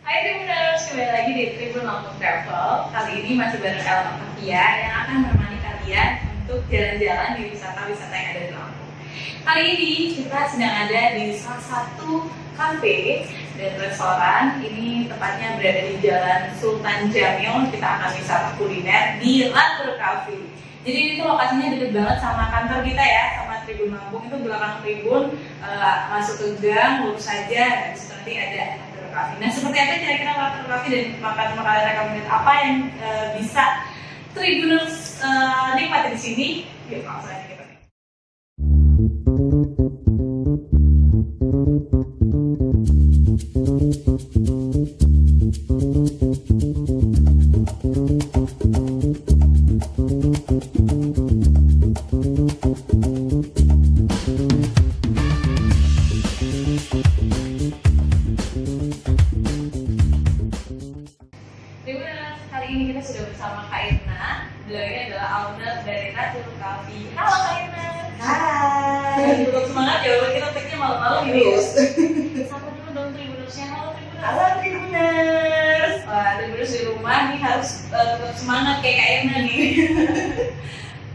Hai Tribuners, kembali lagi di Tribun Lampung Travel. Kali ini masih bareng Elma Fathia yang akan menemani kalian untuk jalan-jalan di wisata-wisata yang ada di Lampung. Kali ini kita sedang ada di salah satu kafe dan restoran. Ini tepatnya berada di Jalan Sultan Jamil. Kita akan wisata kuliner di Latur Cafe. Jadi itu lokasinya dekat banget sama kantor kita ya, sama Tribun Lampung. Itu belakang Tribun, masuk ke gang, lurus saja. Di situ nanti ada Latur Cafe. Nah, seperti apa kira-kira Latur Cafe dan makanan rekomendasi apa yang bisa Tribuners nikmati di sini? Yuk langsung aja kita. Kali ini kita sudah bersama Kak Irna. Beliau ini adalah owner dari Latur Cafe. Halo Kak Irna. Hai. Tetap semangat ya, kita take-nya malam-malam ini ya. Sapa dulu dong Tribunersnya. Halo Tribuners. Halo Tribuners. Wah, Tribuners di rumah nih harus tetap semangat kayak Kak Irna nih.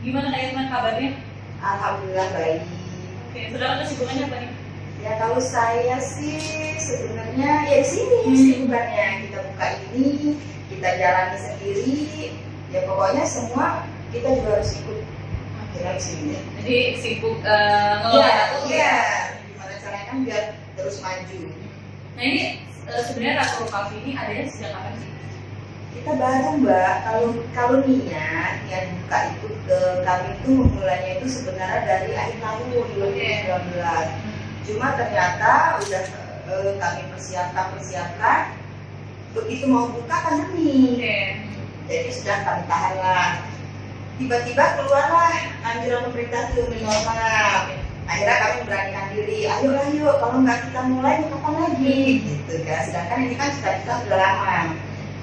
Gimana Kak Irna kabarnya? Alhamdulillah baik. Oke, saudara kesibukannya apa nih? Ya kalau saya sih sebenarnya ya di sini kesibukannya kita buka ini, kita jalani sendiri. Ya pokoknya semua kita juga harus ikut akhirnya di sini. Jadi sibuk ngelola Latur ya. Iya. Gimana caranya kan biar terus maju. Nah ini sebenarnya Latur Cafe ini adanya sejak kapan sih? Kita bareng Mbak, kalau niat buka itu ke kami itu mulanya itu sebenarnya dari akhir tahun 2019. Cuma ternyata udah kami persiapkan begitu mau buka pandemi. Jadi sudah kami tahan lah. Tiba-tiba keluarlah anjuran pemerintah itu normal. Akhirnya kami beranikan diri, ayo kalau nggak kita mulai kapan lagi gitu kan. Sedangkan ini kan kita sudah lama.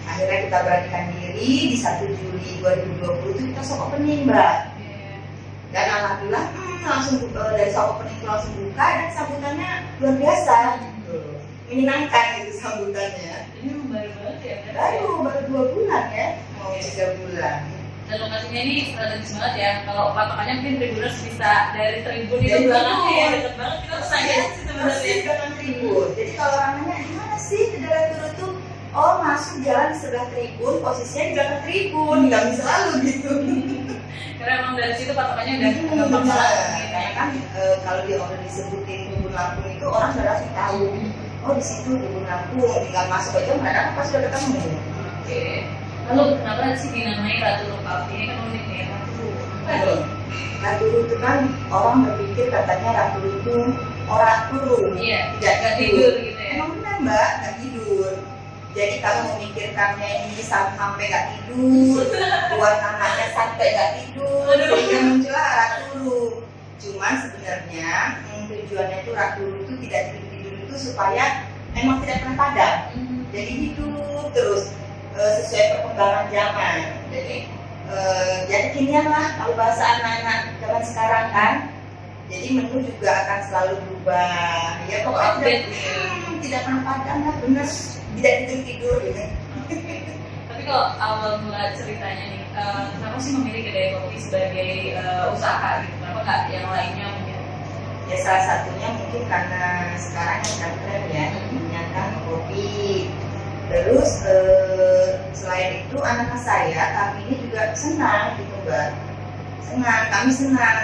Akhirnya kita beranikan diri di 1 Juli 2020 itu kita soft opening Mbak. Dan alhamdulillah langsung dari soft opening itu langsung buka dan sambutannya luar biasa. Menyenangkan gitu sambutannya. Ini memang baru banget ya kan? Baru 2 bulan ya, mau 3 bulan. Dan lokasinya ini strategis banget ya. Kalau patokannya mungkin Tribuners bisa dari Tribun itu Dari belakangnya ya, Tribun. dekat banget kita bisa ya sih Masih sebenarnya. belakang Tribun. Jadi kalau orang nanya gimana sih ke daerah Turut tuh? Oh masuk jalan di sebelah Tribun, posisinya di belakang Tribun, nggak bisa lalu gitu. Karena emang dari situ patokannya udah gampang banget. Karena kan kalau dia udah disebutin Tribun Lampung itu orang udah langsung tahu. Oh di situ Tribun Lampung, tinggal masuk aja mereka pasti udah ketemu. Oke. Lalu kenapa sih dinamai Latur Cafe? Ini kan unik nih Latur. Ratu itu kan orang berpikir katanya Ratu itu orang turun, Iya, tidak nggak tidur gitu ya. Emang benar Mbak, nggak tidur. Jadi kamu memikirkannya ini sampai nggak tidur, buat anaknya sampai nggak tidur, sehingga muncullah Ratu. Cuman sebenarnya tujuannya itu Ratu itu tidak tidur itu supaya memang tidak pernah padam. Jadi hidup terus sesuai perkembangan zaman. Jadi ya kekinian lah kalau bahasa anak-anak zaman sekarang kan. Jadi menu juga akan selalu berubah. Ya pokoknya tidak pernah padam lah, benar. Tidak tidur gitu. Tapi kalau awal mula ceritanya nih, kenapa sih memilih kedai kopi sebagai usaha gitu? Kenapa nggak yang lainnya mungkin? Ya salah satunya mungkin karena sekarang yang tren ya, kan kopi. Terus selain itu anak saya, kami ini juga senang gitu Mbak. Kami senang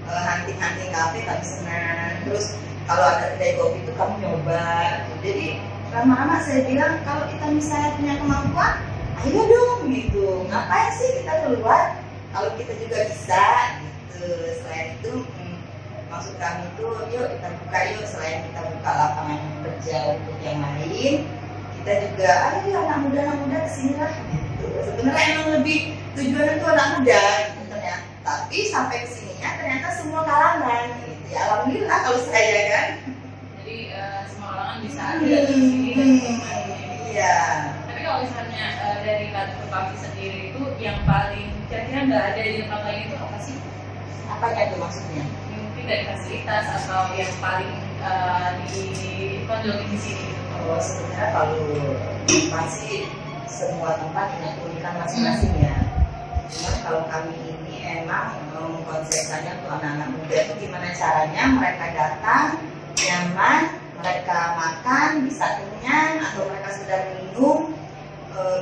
hunting kafe kami senang. Terus kalau ada kedai kopi itu kami nyoba. Jadi lama-lama saya bilang kalau kita misalnya punya kemampuan, ayo dong gitu. Ngapain sih kita keluar kalau kita juga bisa gitu. Selain itu maksud kami itu yuk kita buka yuk, selain kita buka lapangan kerja untuk yang lain, kita juga ayo anak muda kesini lah gitu. Sebenarnya emang lebih tujuan itu anak muda gitu, ternyata. Tapi sampai kesininya ternyata semua kalangan gitu. Ya alhamdulillah kalau saya kan. Jadi semua orang bisa ada di sini dan menikmati. Iya. Tapi kalau misalnya dari Latur Cafe sendiri itu yang paling kira-kira nggak ada di tempat lain itu apa sih? Apa itu maksudnya? Mungkin dari fasilitas atau yang paling ditonjolin di sini gitu. Sebenarnya kalau pasti semua tempat punya keunikan masing-masing ya. Cuman kalau kami ini emang konsepnya untuk anak-anak muda itu gimana caranya mereka datang nyaman, mereka makan bisa kenyang, atau mereka sedang minum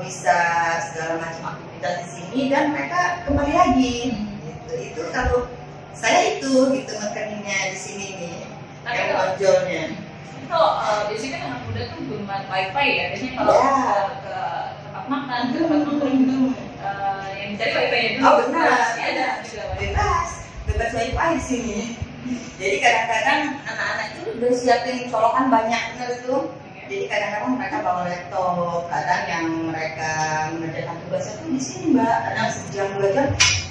bisa segala macam aktivitas di sini dan mereka kembali lagi. Itu kalau saya itu gitu mekannya di sini nih. Tapi Yang kalau tonjolnya. itu biasanya kan anak muda tuh belum wifi ya. Biasanya kalau ke tempat makan, ke tempat nongkrong itu yang dicari wifi-nya dulu. Oh benar, Pasti ada juga wifi. bebas wifi di sini. Jadi kadang-kadang anak-anak itu udah siapin colokan banyak benar itu. Jadi kadang-kadang mereka bawa laptop, kadang yang mereka mengerjakan tugasnya tuh di sini mbak. Kadang sejam 2 jam,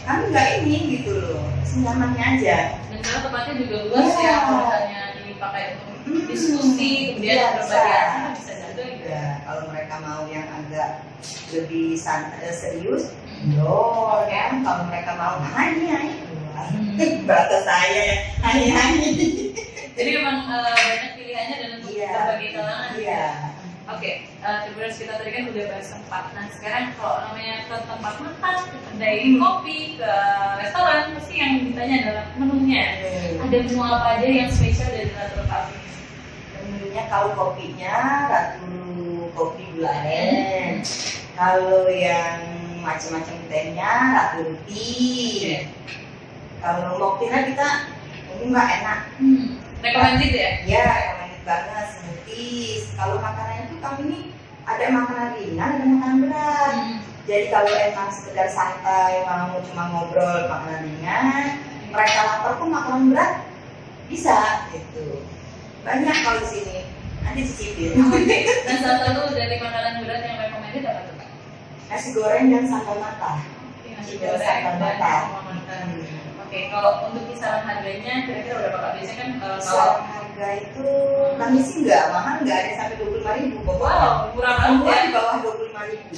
kami nggak ini gitu loh, senyamannya aja. Dan karena tempatnya juga luas ya, kalau misalnya dipakai untuk diskusi, kemudian berbagi acara bisa juga gitu. Ya, kalau mereka mau yang agak lebih serius, yo kan. Kalau mereka mau hai, bahasa saya ya, hai. Jadi memang banyak pilihannya dan untuk berbagai kalangan. Iya. Oke, terus kita tadi kan udah bahas tempat. Nah sekarang kalau namanya ke tempat makan, ke kedai kopi, ke restoran, pasti yang ditanya adalah menunya. Ada menu apa aja yang spesial dari Ratu Coffee? Menunya kalau kopinya Ratu Kopi Gula Aren. Kalau yang macam-macam tehnya Ratu Ruti. Kalau mocktailnya kita ini mbak enak. Recommended ya? Ya, recommended banget smoothies. Kalau makanannya tuh kami ini ada makanan ringan, ada makanan berat. Jadi kalau emang sekedar santai mau cuma ngobrol makanan ringan, mereka lapar pun makanan berat bisa gitu. Banyak kalau di sini. Nanti cicipin. Oke. Nah salah satu dari makanan berat yang recommended apa tuh Kak? Nasi goreng dan sambal mata. Nasi Iya, goreng sambal dan mata. sambal mata. Oke, kalau untuk kisaran harganya kira-kira berapa Kak? Biasanya kan kalau Soal harga itu kami sih nggak mahal, nggak ada sampai 25.000 pokoknya. wow, murah Semua banget di ya. bawah 25.000.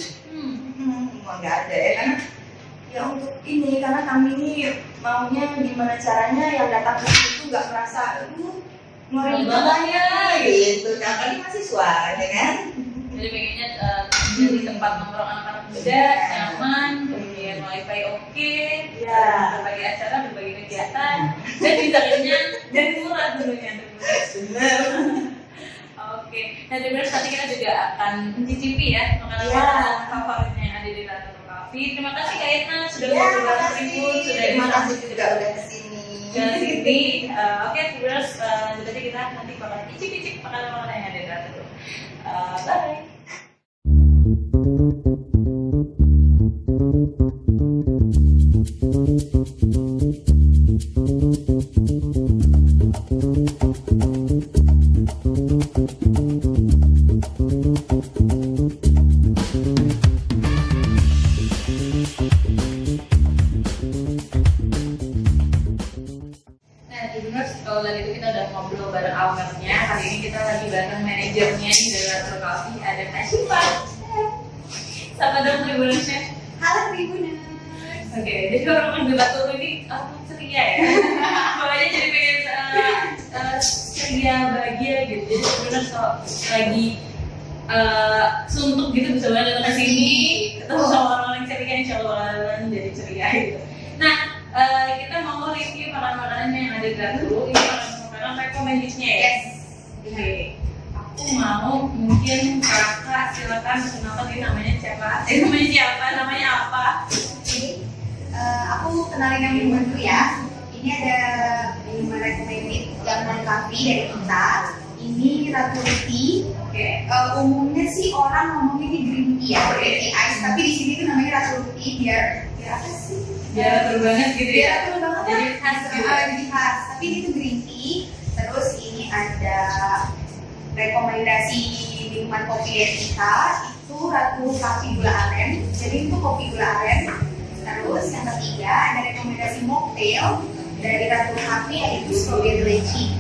Nggak ada ya karena ya untuk ini karena kami ini maunya gimana caranya yang datang ke sini tuh nggak merasa ngeluarin banyak gitu. Nah kami mahasiswa ya kan. Jadi pengennya jadi tempat nongkrong anak-anak muda, nyaman, kemudian wifi oke, berbagai acara, berbagai kegiatan, dan bisa kenyang dan murah tentunya. Bener. Oke, nah terus nanti kita juga akan mencicipi ya makanan-makanan favoritnya yang ada di Ratu Coffee. Terima kasih Kak Etna sudah berbagi tribun, sudah Terima kasih juga udah kesini. Oke, terus lanjut aja kita nanti bakal icip-icip makanan-makanan yang ada di Ratu. Bye. Kalau tadi itu kita udah ngobrol bareng ownernya, hari ini kita lagi bareng manajernya nih dari Ratu Coffee, ada Kak Syifa. Sapa dong Tribuners. Halo Tribuners. Oke, jadi orang di Batu ini aku ceria ya. Pokoknya jadi pengen ceria, bahagia gitu. Jadi Tribuners kalau lagi suntuk gitu bisa banget datang ke sini, ketemu sama orang-orang ceria, insya Allah bakalan jadi ceria gitu. Nah, kita mau review makanan-makanan yang ada di Ratu. Ini makanan recommended-nya ya. Yes. Oke. Aku mau mungkin kakak silakan perkenalkan ini namanya siapa? Namanya apa? Jadi aku kenalin yang minuman dulu ya. Ini ada minuman recommended yang non-coffee dari kita. Ini Ratu Ruti. Oke. Umumnya sih orang ngomong ini green tea ya, green tea ice. Tapi di sini tuh namanya Ratu Ruti biar apa sih? Biar betul banget gitu ya. Biar betul banget. Jadi khas gitu. Jadi khas. Tapi ini tuh green tea. Terus ini ada rekomendasi minuman kopi dari kita itu Ratu Coffee Gula Aren. Jadi itu kopi gula aren. Terus yang ketiga ada rekomendasi mocktail dari Ratu Coffee yaitu strawberry lychee.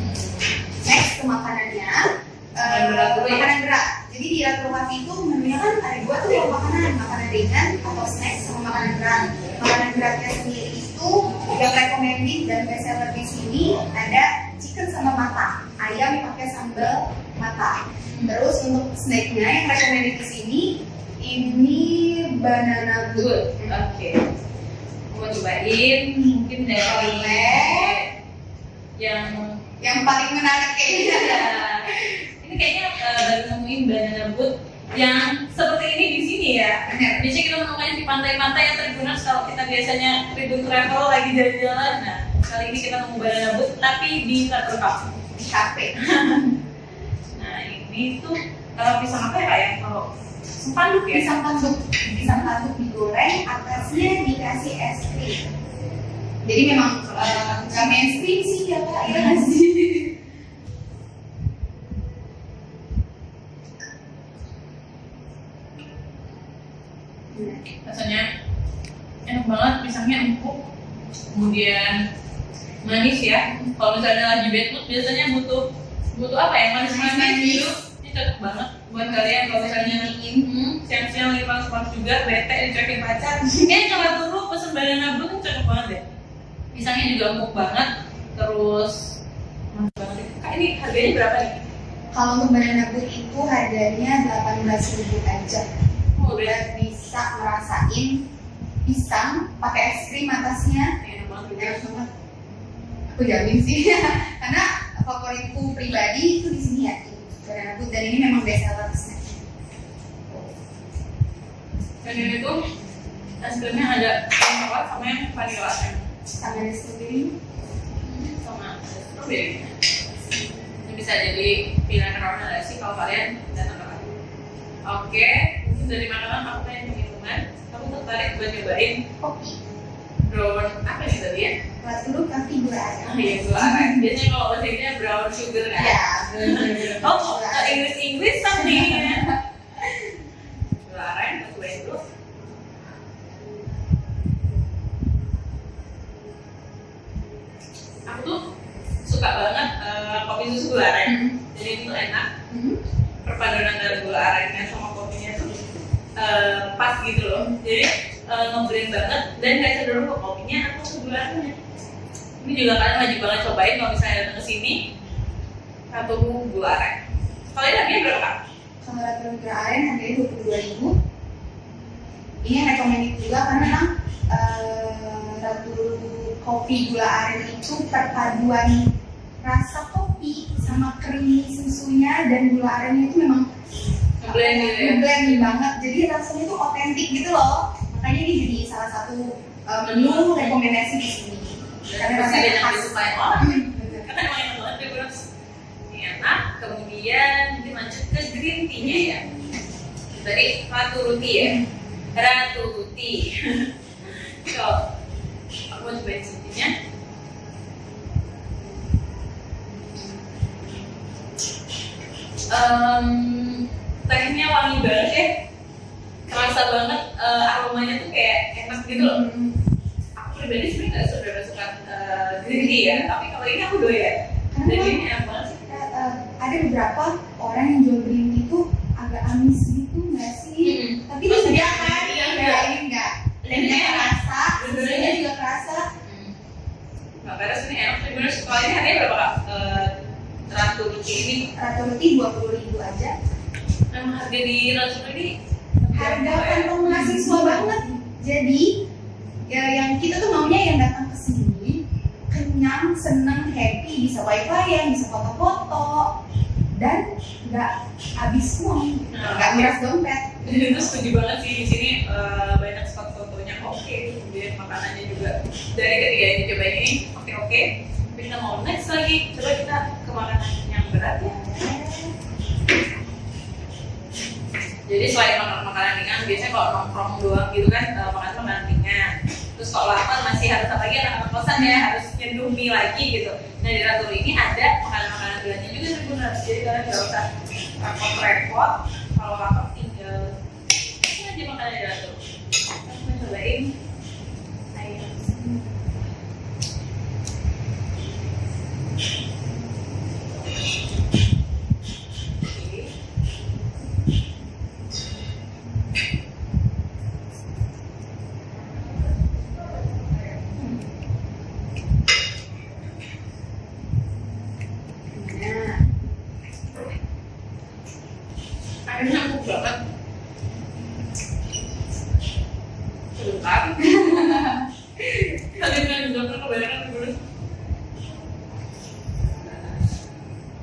Next ke makanannya makanan berat. Jadi di Ratu Coffee itu menunya kan ada dua tuh yang makanan ringan atau snack sama makanan berat. Makanan beratnya sendiri itu yang recommended dan best seller di sini ada chicken sama mata, ayam pakai sambal mata. Terus untuk snacknya yang recommended di sini ini banana Good. Oke. Mau cobain mungkin dari yang paling menarik kayaknya. ini kayaknya baru nemuin banana boat yang seperti ini di sini ya. Benar. Biasanya kita menemukannya di pantai-pantai yang terbunuh kalau kita biasanya tribun travel lagi jalan-jalan. Nah, kali ini kita nemu banana boat tapi di Turtle Cafe. Di kafe. Nah, ini tuh kalau pisang apa ya kayak kalau sempanduk ya? Pisang tanduk digoreng, atasnya dikasih es krim. Jadi memang nggak mainstream sih ya Kak, ya nggak sih? Rasanya enak banget, pisangnya empuk, kemudian manis ya. Kalau misalnya lagi bad mood biasanya butuh apa ya, manis-manis gitu. Ini cocok banget buat kalian kalau misalnya siang-siang lagi panas-panas juga, bete dicuekin pacar. Kayaknya coba dulu pesen banana boat cocok banget deh. Pisangnya juga empuk banget, terus manis banget. Kak, ini harganya berapa nih? Kalau untuk banana boat itu harganya 18.000 aja. Udah bisa ngerasain pisang pakai es krim atasnya. Enak banget. Enak banget. Aku jamin sih, karena favoritku pribadi itu di sini ya, banana boat, dan ini memang best seller snacknya. Dan ini tuh es krimnya ada yang coklat sama yang vanilla Sama ada strawberry. sama strawberry. Ini bisa jadi pilihan rekomendasi kalau kalian datang ke aku. Oke, mungkin dari makanan aku pengen minuman. Aku tertarik buat nyobain Kopi. brown apa nih tadi ya? Lalu kopi gula aren. Oh iya, gula aren. Biasanya kalau bahasa Inggrisnya brown sugar kan? Ya, Oh, Inggris nih. Gula aren, aku cobain dulu. Aku tuh suka banget kopi susu gula aren. Jadi itu tuh enak. Perpaduan antara gula arennya sama kopinya tuh pas gitu loh. Jadi ngeblend banget dan gak cenderung ke kopinya atau ke gula arennya. Ini juga kalian wajib banget cobain kalau misalnya datang ke sini atau gula aren. Kalau ini harganya berapa Kak? Kalau ratu gula aren harganya 22.000. Ini yang recommended juga karena memang ratu kopi gula aren itu perpaduan rasa kopi sama krim susunya dan gula arennya itu memang Ngeblend gitu ya? ngeblend banget, jadi rasanya tuh otentik gitu loh. Makanya ini jadi salah satu menu rekomendasi di sini karena rasanya yang khas. disukai orang. Karena emang enak banget ya terus enak. Kemudian dilanjut ke green tea-nya ya. Tadi ratu ruti ya. Ratu ruti. So, aku mau cobain tea-nya. Tehnya wangi banget ya, kerasa banget aromanya tuh kayak enak gitu loh. Aku pribadi sebenarnya nggak seberapa suka green tea ya, tapi kalau ini aku doyan. Jadi ini enak banget sih. Ada beberapa orang yang jual green tea itu agak amis gitu nggak sih? Tapi ini Maksudnya enggak kan? iya, Enggak, ini enggak. Dan Ini dia enak. kerasa, Bener-bener susunya juga kerasa. Nah, karena ini enak sih bener. Kalau ini harganya berapa Kak? Ratu ruti ini Ratu roti 20.000 aja. memang harga di Ratu ini Harga kantong mahasiswa banget. Jadi ya yang kita tuh maunya yang datang ke sini kenyang, seneng, happy, bisa wifi-an, bisa foto-foto, dan nggak habis uang, nggak nguras dompet. itu setuju banget sih di sini banyak spot fotonya oke, kemudian makanannya juga dari ketiga ini cobain ini oke. Tapi kita mau next lagi, coba kita ke makanan yang berat ya. Jadi selain makanan ringan, biasanya kalau nongkrong doang gitu kan makan makanan ringan. Terus kalau lapar masih harus apa lagi anak-anak kosan ya harus nyeduh mie lagi gitu. Nah di Ratu ini ada makanan-makanan beratnya juga sebenarnya. Jadi kalian nggak usah repot-repot. Kalau lapar tinggal ini aja makanan di Ratu. Kita mau cobain ayam.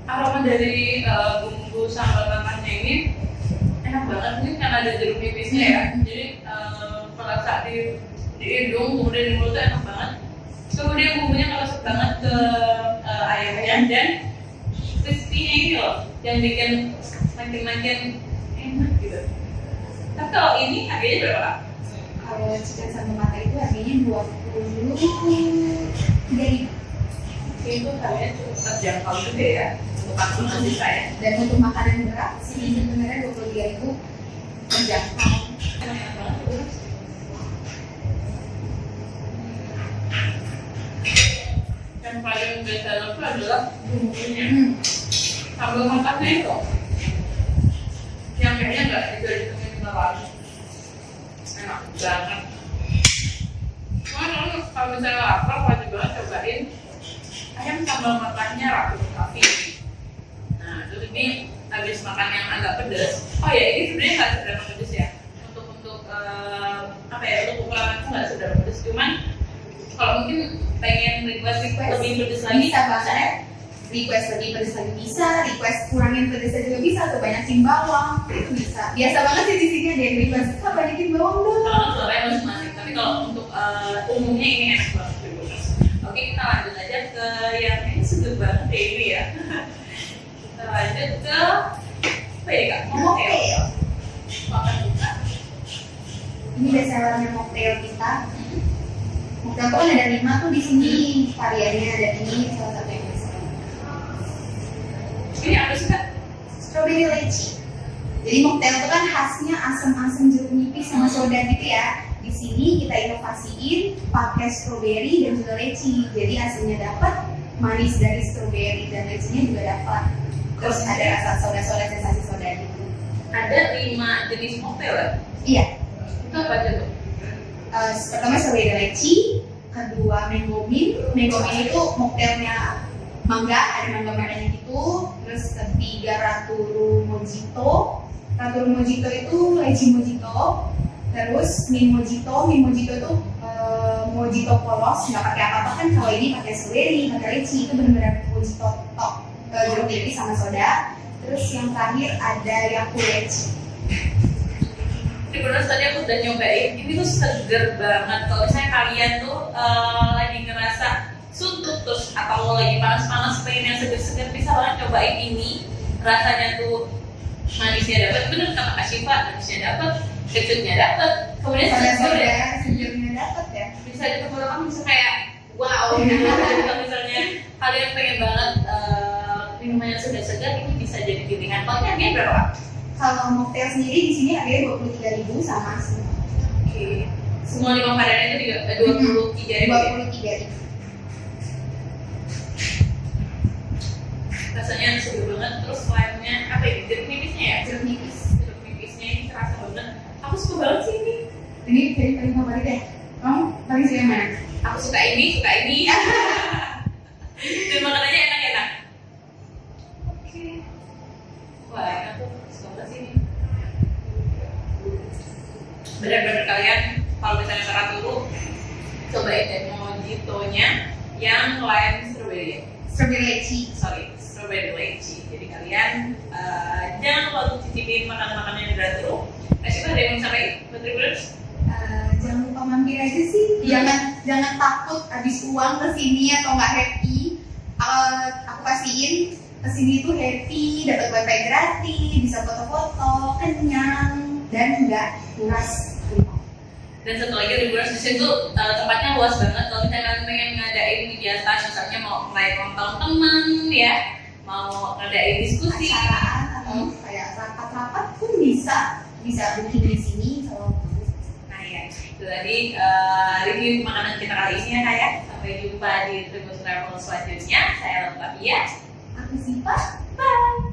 aroma dari bumbu sambal matahnya ini enak banget, mungkin karena ada jeruk nipisnya ya. Jadi perasa di hidung, kemudian di mulut tuh enak banget. Kemudian bumbunya ngeresep banget ke ayamnya dan crispy-nya ini loh yang bikin makin enak gitu. Tapi kalau ini harganya berapa Kak? Kalau chicken sambal mata itu harganya 23.000. Itu harganya cukup terjangkau juga ya untuk kantong nasi saya. Dan untuk makanan berat sih sebenarnya 23.000 terjangkau. Enak banget. Yang paling best seller itu adalah bumbunya. Sambal matahnya itu yang kayaknya nggak ditumis terlalu enak banget. Kalau misalnya lapar wajib banget cobain ayam sambal matahnya Ratu Kafi. Nah terus ini habis makan yang agak pedas. Oh ya ini sebenarnya nggak seberapa pedas ya. Untuk apa ya, untuk ukuran itu nggak seberapa pedas. Cuman kalau mungkin pengen request lebih pedas lagi Bisa banget. Request lebih pedas lagi bisa, request kurangin pedasnya juga bisa, atau banyakin bawang itu bisa. Biasa banget sih di sini ada yang request, Kak banyakin bawang dong. kalau suaranya masing-masing. Tapi kalau untuk umumnya ini enak banget. Oke, kita lanjut aja ke yang ini seger banget ya ini ya. Kita lanjut ke apa ya Kak? Mocktail. Makan buka. Ini best sellernya mocktail kita. Mocktail tuh kan ada 5 tuh di sini variannya, ada ini salah satu yang best seller. Ini apa sih Kak? Strawberry lychee. Jadi mocktail itu kan khasnya asam-asam jeruk nipis sama soda gitu ya. Di sini kita inovasiin pakai strawberry dan juga leci. Jadi asamnya dapat, manis dari strawberry dan lecinya juga dapat. Terus ada rasa soda-soda, sensasi soda gitu. Ada 5 jenis mocktail ya? Iya. Itu apa aja tuh? Pertama strawberry leci, kedua mango mint. Mango mint itu mocktailnya mangga, ada mangga merahnya gitu. Terus ketiga Raturu Mojito. Raturu Mojito itu leci mojito. Terus mint mojito itu mojito polos, nggak pakai apa-apa kan. Kalau ini pakai strawberry, pakai leci, itu benar-benar mojito tok, jeruk nipis sama soda. Terus yang terakhir ada yakult leci. Ini bener tadi aku udah nyobain, ini tuh seger banget. Kalau misalnya kalian tuh lagi ngerasa suntuk terus atau lagi panas-panas pengen yang seger-seger, bisa banget cobain ini. Rasanya tuh manisnya dapat, bener kata Kak Syifa, manisnya dapat, kecutnya dapat, kemudian seger ya. Segernya dapat ya. Bisa di tenggorokan bisa kayak wow gitu. Jadi kalau misalnya kalian pengen banget minuman yang segar-segar, ini bisa jadi pilihan. Kalau harganya berapa Kak? Kalau mocktail sendiri di sini harganya 23.000 sama semua. Oke. Semua 5 varian itu juga 23.000. 23.000. Rasanya seger banget. Terus selainnya apa ini? Jeruk nipisnya ya? Jeruk nipis. Jeruk nipisnya ini terasa banget. Aku suka banget sih ini. Ini paling favorit ya. Kamu paling suka yang mana? Aku suka ini. Dan makanannya enak-enak. Oke. Wah, aku suka banget sih ini. Benar-benar kalian kalau misalnya ke Raturu, cobain deh mojitonya yang lime strawberry. Strawberry leci. Strawberry leci. Jadi kalian jangan lupa untuk cicipin makanan-makanan yang di Raturu. Siapa ada yang mau sampaikan buat Tribuners? Jangan lupa mampir aja sih. Jangan takut habis uang kesini atau nggak happy. Aku pastiin kesini tuh happy, dapat wifi gratis, bisa foto-foto, kenyang, dan nggak nguras. Dan satu lagi Tribuners di situ tempatnya luas banget. Kalau misalnya kalian pengen ngadain kegiatan, misalnya mau ngadain ulang tahun teman, ya, mau ngadain diskusi, Acaraan atau kayak rapat-rapat pun bisa booking di sini kalau nah ya, itu tadi review makanan kita kali ini ya Kak ya. Sampai jumpa di Tribuners Travel selanjutnya. Saya Lutfia. aku simpan. Bye.